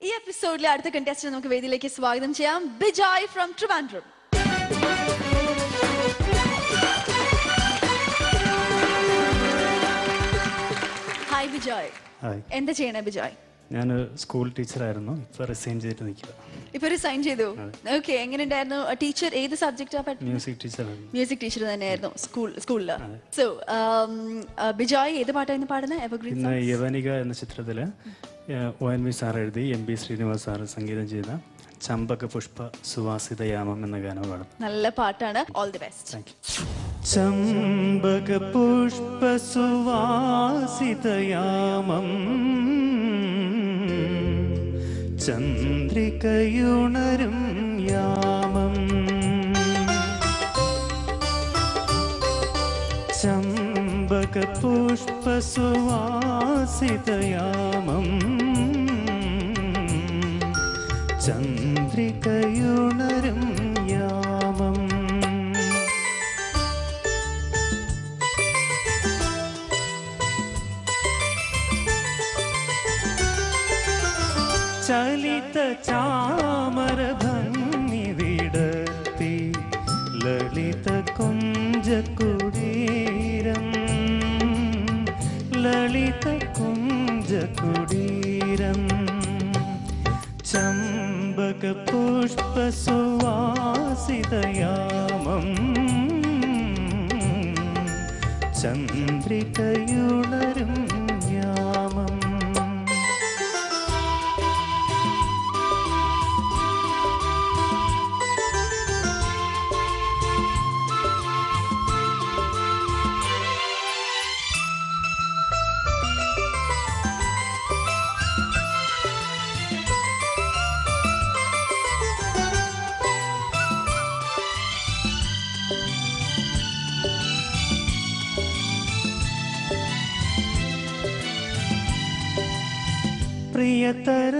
ഈ എപ്പിസോഡിലെ അടുത്ത കണ്ടസ്റ്റന്റ് നമുക്ക് വേദിയിലേക്ക് സ്വാഗതം ചെയ്യാം. ബിജോയ് ഫ്രം ട്രിവാൻഡ്രം. ഹായ് ബിജോയ്. എന്താ ചെയ്യണേ ബിജോയ്? ഞാൻ സ്കൂൾ ടീച്ചറായിരുന്നു. ഇപ്പോൾ റിസൈൻ ചെയ്തിട്ട് നിൽക്കുക. ഇപ്പോൾ റിസൈൻ ചെയ്തു. ഓക്കെ, എങ്ങനെയുണ്ടായിരുന്നു? ടീച്ചർ ഏത് സബ്ജക്റ്റാ? മ്യൂസിക് ടീച്ചറായിരുന്നു. മ്യൂസിക് ടീച്ചർ തന്നെയായിരുന്നു സ്കൂളിൽ. സോ ബിജോയ് ഏത് പാട്ടായിരുന്നു പാടുന്നത്? എവർഗ്രീൻ ഇന്ന് യവനിക എന്ന ചിത്രത്തില് ONV സാർ എഴുതി MB ശ്രീനിവാസ് സാർ സംഗീതം ചെയ്ത ചമ്പക പുഷ്പ സുവാസിതയാമം എന്ന ഗാനം പാടും. നല്ല പാട്ടാണ്. All the best. Thank you. ചമ്പക പുഷ്പ സുവാസിതയാമം ചന്ദ്രികയുണരും യാമം ചമ്പക പുഷ്പ സുവാസിതയാമം ചന്ദ്രികയുണരും യാമം ചലിത ചാമര ഭംഗി വിടർത്തി ലളിത കുഞ്ചകുടീരം ലളിത കുഞ്ചകുടീരം ചമ്പക പുഷ്പ സുവാസിതയാമം ചന്ദ്രികയുണരും യാമം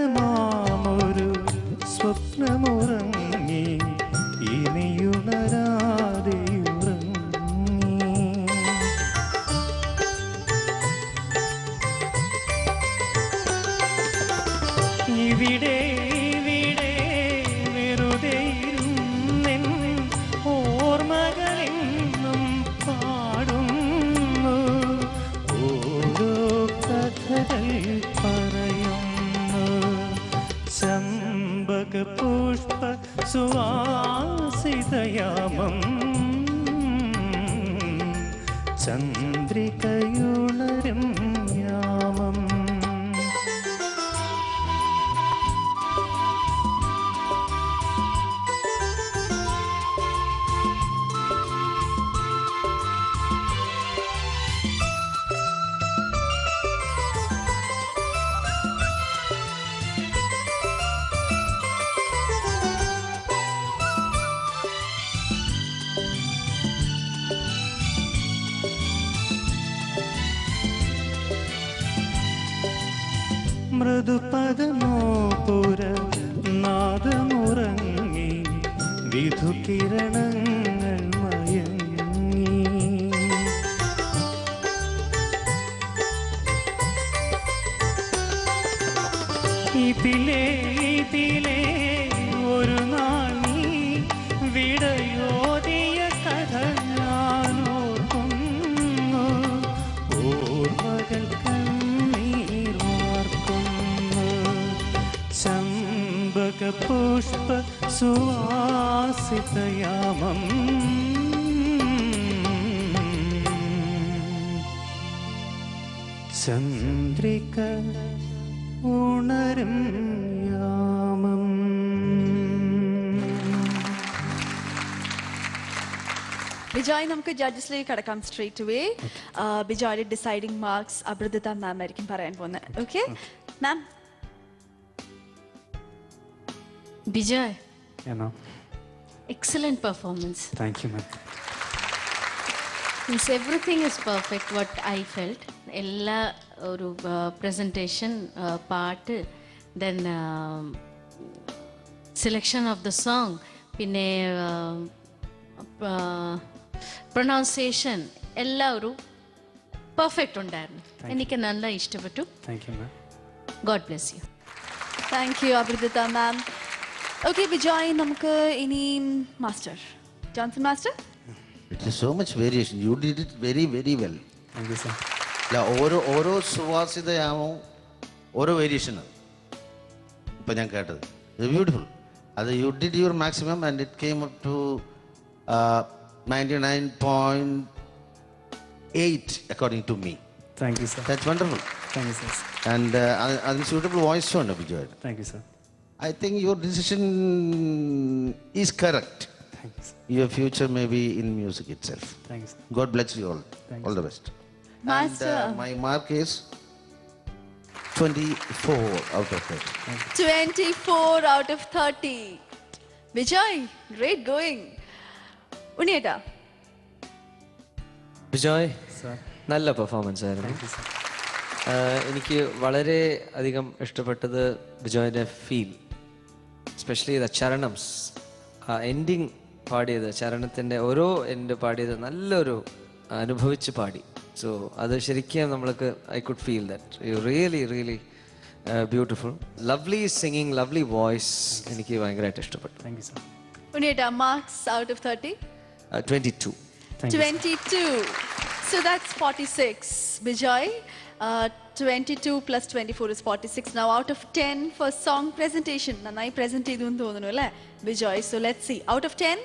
പ്രിയതരമാമൊരു സ്വപ്നമുറങ്ങി ഇനിയുണരാതെയുറങ്ങി ഇവിടെ ഇവിടെ വെറുതെ ഇരുന്നെൻ ഓർമ്മകളെന്നും പാടുന്നു ഓരോ കഥകൾ ചമ്പക പുഷ്പ സുവാസിതയാമം ചന്ദ്രികയുണരും യാമം മൃദുപദമോപുര നാദമുറങ്ങി വിധുകിരണങ്ങൾ മയങ്ങി ഇതിലേ ഇതിലേ ഒരു നാൾ നീ വിടയോതിയ കഥ ഞാനോർക്കുന്നു ഓർമ്മകൾ ചമ്പക പുഷ്പ സുവാസിതയാമം ചന്ദ്രിക ഉണരും യാമം. ബിജോയ്, നമുക്ക് ജഡ്ജസിലേക്ക് കടക്കാം സ്ട്രേറ്റ് അവേ. ബിജോയുടെ ഡിസൈഡിംഗ് മാർക്സ് അമൃത മാം ആയിരിക്കും പറയാൻ പോകുന്നത്. Okay ma'am. Bijoy, excellent performance. Thank you, ma'am. Means everything is perfect. What I felt, ella oru presentation part, then selection of the song, pinne pronunciation, ella oru perfect undarnu. Enikku nalla ishtapettu. Thank you, ma'am. God bless you. Thank you Abhijitha ma'am. Okay Bijoy, നമുക്ക് ഇനി master Johnson master. It is so much variation. You did it very, very well. Thank you sir. അല്ല, ഓരോ സുവാസിതയാമോ ഓരോ വേരിയേഷനാണ് ഇപ്പം ഞാൻ കേട്ടത്. ഇത് beautiful. അത് you did your maximum and it came up to 99.8 according to me. Thank you sir. That's wonderful. Thank you sir. And അതിന് suitable വോയിസും ഉണ്ട് ബിജോയുടെ. Thank you sir. I think your decision is correct. Thank you sir. Your future may be in music itself. Thank you sir. God bless you all. Thank All you. the best. Master. And my mark is 24 out of 30. 24 out of 30. Vijay, great going. ഉണ്ണിയേട്ടാ. Bijoy, sir. നല്ല performance ആയിരുന്നു. Thank you sir. എനിക്ക് വളരെ അധികം ഇഷ്ടപ്പെട്ടത് ബിജോയിൻ്റെ feel, especially the ചരണംസ്. ആ എൻഡിങ് പാടിയത്, ചരണത്തിൻ്റെ ഓരോ എൻഡ് പാടിയത് നല്ലൊരു അനുഭവിച്ച് പാടി. സോ അത് ശരിക്കും നമ്മൾക്ക് I could feel that you really beautiful. Lovely singing, lovely voice. എനിക്ക് ഭയങ്കരമായിട്ട് ഇഷ്ടപ്പെട്ടു. Thank you sir. ഉണ്ണിയേട്ടാ, marks out of 30. 22. Thank you. 22. So that's 46. Bijoy, 22 plus 24 is 46. Now out of 10 for song presentation. നന്നായി present ചെയ്തു എന്ന് തോന്നുന്നു അല്ലേ Bijoy? So let's see. Out of 10?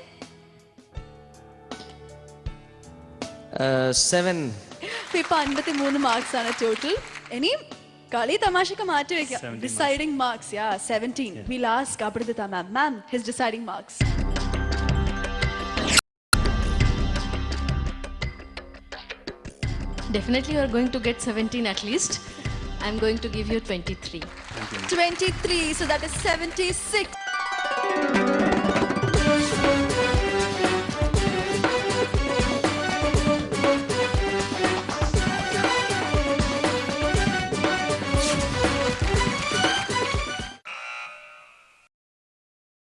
7. ഇപ്പൊ 53 മാർക്സ് ആണ് ടോട്ടൽ. ഇനിയും കളി തമാശക്ക് മാറ്റി വെക്കാം. 17 deciding marks. 17. We'll ask Abhidita ma'am his deciding marks. Definitely you are going to get 17 at least. I'm going to give you 23. 23. So that is 76.